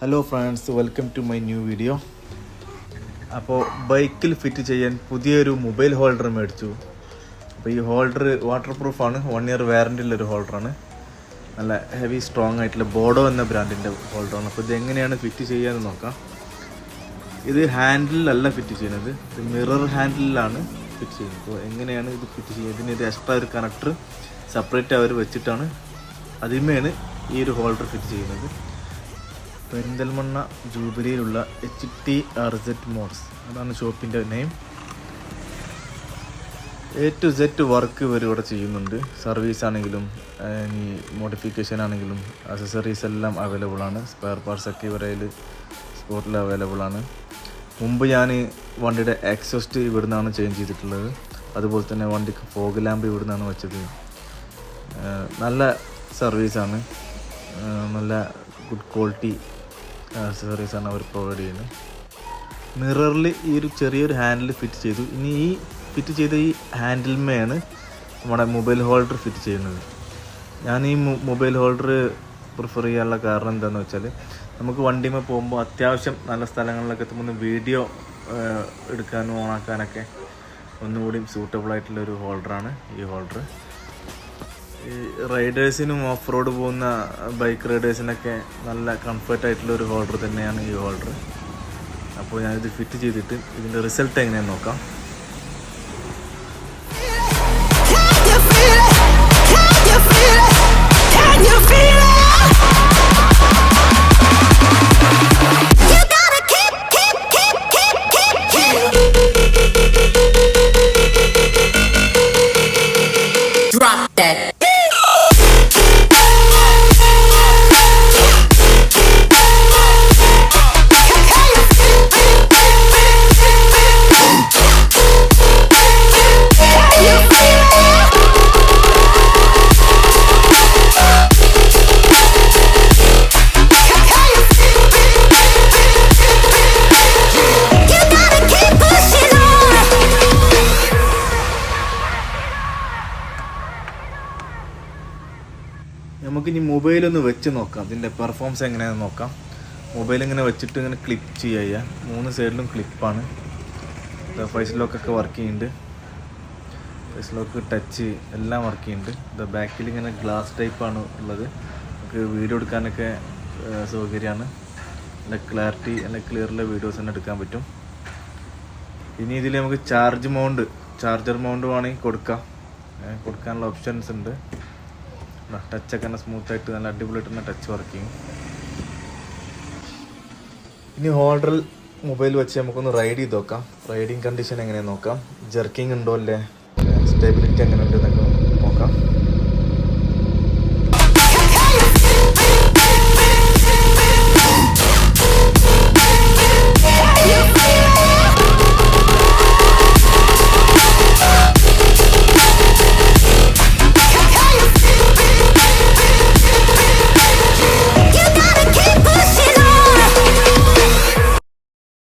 Hello friends, welcome to my new video. അപ്പോൾ ബൈക്കിൽ fit ചെയ്യാൻ പുതിയൊരു മൊബൈൽ ഹോൾഡർ മേടിച്ചു. അപ്പോൾ ഈ ഹോൾഡർ വാട്ടർ പ്രൂഫാണ്, 1 ഇയർ വാറൻറ്റിയുള്ളൊരു ഹോൾഡറാണ്. നല്ല ഹെവി സ്ട്രോങ് ആയിട്ടുള്ള ബോഡോ എന്ന ബ്രാൻഡിൻ്റെ ഹോൾഡറാണ്. അപ്പോൾ ഇത് എങ്ങനെയാണ് ഫിറ്റ് ചെയ്യാമെന്ന് നോക്കാം. ഇത് ഹാൻഡിലല്ല ഫിറ്റ് ചെയ്യുന്നത്, ഇത് മിറർ ഹാൻഡിലാണ് ഫിറ്റ് ചെയ്യുന്നത്. അപ്പോൾ എങ്ങനെയാണ് ഇത് ഫിറ്റ് ചെയ്യുന്നത്? ഇതിനൊരു എക്സ്ട്രാ ഒരു കണക്ടർ സെപ്പറേറ്റ് അവർ വെച്ചിട്ടാണ് അതിന്മേലാണ് ഈ ഒരു ഹോൾഡർ ഫിറ്റ് ചെയ്യുന്നത്. പെരിന്തൽമണ്ണ ജൂബിലിയിലുള്ള HTRZ മോഡ്സ്, അതാണ് ഷോപ്പിൻ്റെ name. A to Z work ഇവർ ഇവിടെ ചെയ്യുന്നുണ്ട്. സർവീസ് ആണെങ്കിലും ഇനി മോഡിഫിക്കേഷൻ ആണെങ്കിലും അക്സസറീസ് എല്ലാം അവൈലബിൾ ആണ്. സ്പെയർ പാർട്സ് ഒക്കെ ഇവരയിൽ സ്പോട്ടിൽ അവൈലബിൾ ആണ്. മുമ്പ് ഞാൻ വണ്ടിയുടെ എക്സോസ്റ്റ് ഇവിടുന്നാണ് ചേഞ്ച് ചെയ്തിട്ടുള്ളത്. അതുപോലെ തന്നെ വണ്ടിക്ക് ഫോഗ് ലാമ്പ് ഇവിടുന്നാണ് വെച്ചത്. നല്ല സർവീസാണ്, നല്ല ഗുഡ് ക്വാളിറ്റി അക്സസറീസാണ് അവർ പ്രൊവൈഡ് ചെയ്യുന്നത്. മിററിൽ ഈ ഒരു ചെറിയൊരു ഹാൻഡിൽ ഫിറ്റ് ചെയ്തു. ഇനി ഈ ഫിറ്റ് ചെയ്ത ഈ ഹാൻഡിൽമേയാണ് നമ്മുടെ മൊബൈൽ ഹോൾഡർ ഫിറ്റ് ചെയ്യുന്നത്. ഞാൻ ഈ മൊബൈൽ ഹോൾഡർ പ്രിഫർ ചെയ്യാനുള്ള കാരണം എന്താണെന്ന് വെച്ചാൽ, നമുക്ക് വണ്ടിമേ പോകുമ്പോൾ അത്യാവശ്യം നല്ല സ്ഥലങ്ങളിലൊക്കെ എത്തുമ്പോൾ വീഡിയോ എടുക്കാനും ഓണാക്കാനൊക്കെ ഒന്നുകൂടി സൂട്ടബിൾ ആയിട്ടുള്ളൊരു ഹോൾഡറാണ് ഈ ഹോൾഡർ. ഈ റൈഡേഴ്സിനും ഓഫ് റോഡ് പോകുന്ന ബൈക്ക് റൈഡേഴ്സിനൊക്കെ നല്ല കംഫർട്ടായിട്ടുള്ള ഒരു ഹോൾഡർ തന്നെയാണ് ഈ ഹോൾഡർ. അപ്പോൾ ഞാനിത് ഫിറ്റ് ചെയ്തിട്ട് ഇതിൻ്റെ റിസൾട്ട് എങ്ങനെയാണെന്ന് നോക്കാം. നമുക്കിനി മൊബൈലൊന്ന് വെച്ച് നോക്കാം, ഇതിൻ്റെ പെർഫോമൻസ് എങ്ങനെയാണെന്ന് നോക്കാം. മൊബൈൽ ഇങ്ങനെ വെച്ചിട്ട് ഇങ്ങനെ ക്ലിപ്പ് ചെയ്യുക. 3 സൈഡിലും ക്ലിപ്പാണ്. ഫേസ് ലോക്കൊക്കെ വർക്ക് ചെയ്യുന്നുണ്ട്. ഫേസ് ലോക്ക്, ടച്ച് എല്ലാം വർക്ക് ചെയ്യുന്നുണ്ട്. ബാക്കിൽ ഇങ്ങനെ ഗ്ലാസ് ടൈപ്പാണ് ഉള്ളത്. നമുക്ക് വീഡിയോ എടുക്കാനൊക്കെ സൗകര്യമാണ്. നല്ല ക്ലാരിറ്റി, നല്ല ക്ലിയറുള്ള വീഡിയോസ് തന്നെ എടുക്കാൻ പറ്റും. ഇനി ഇതിൽ നമുക്ക് ചാർജർ മൗണ്ട് വേണമെങ്കിൽ കൊടുക്കാനുള്ള ഓപ്ഷൻസ് ഉണ്ട്. ടച്ചൊക്കെ തന്നെ സ്മൂത്തായിട്ട് നല്ല അടിപൊളിയായിട്ട് തന്നെ ടച്ച് വർക്ക് ചെയ്യും. ഇനി ഹോൾഡറിൽ മൊബൈൽ വെച്ച് നമുക്കൊന്ന് റൈഡ് ചെയ്ത് നോക്കാം. റൈഡിങ് കണ്ടീഷൻ എങ്ങനെയാണെന്ന് നോക്കാം. ജെർക്കിങ് ഉണ്ടോ അല്ലേ, സ്റ്റെബിലിറ്റി എങ്ങനെ ഉണ്ട് എന്നൊക്കെ നോക്കാം.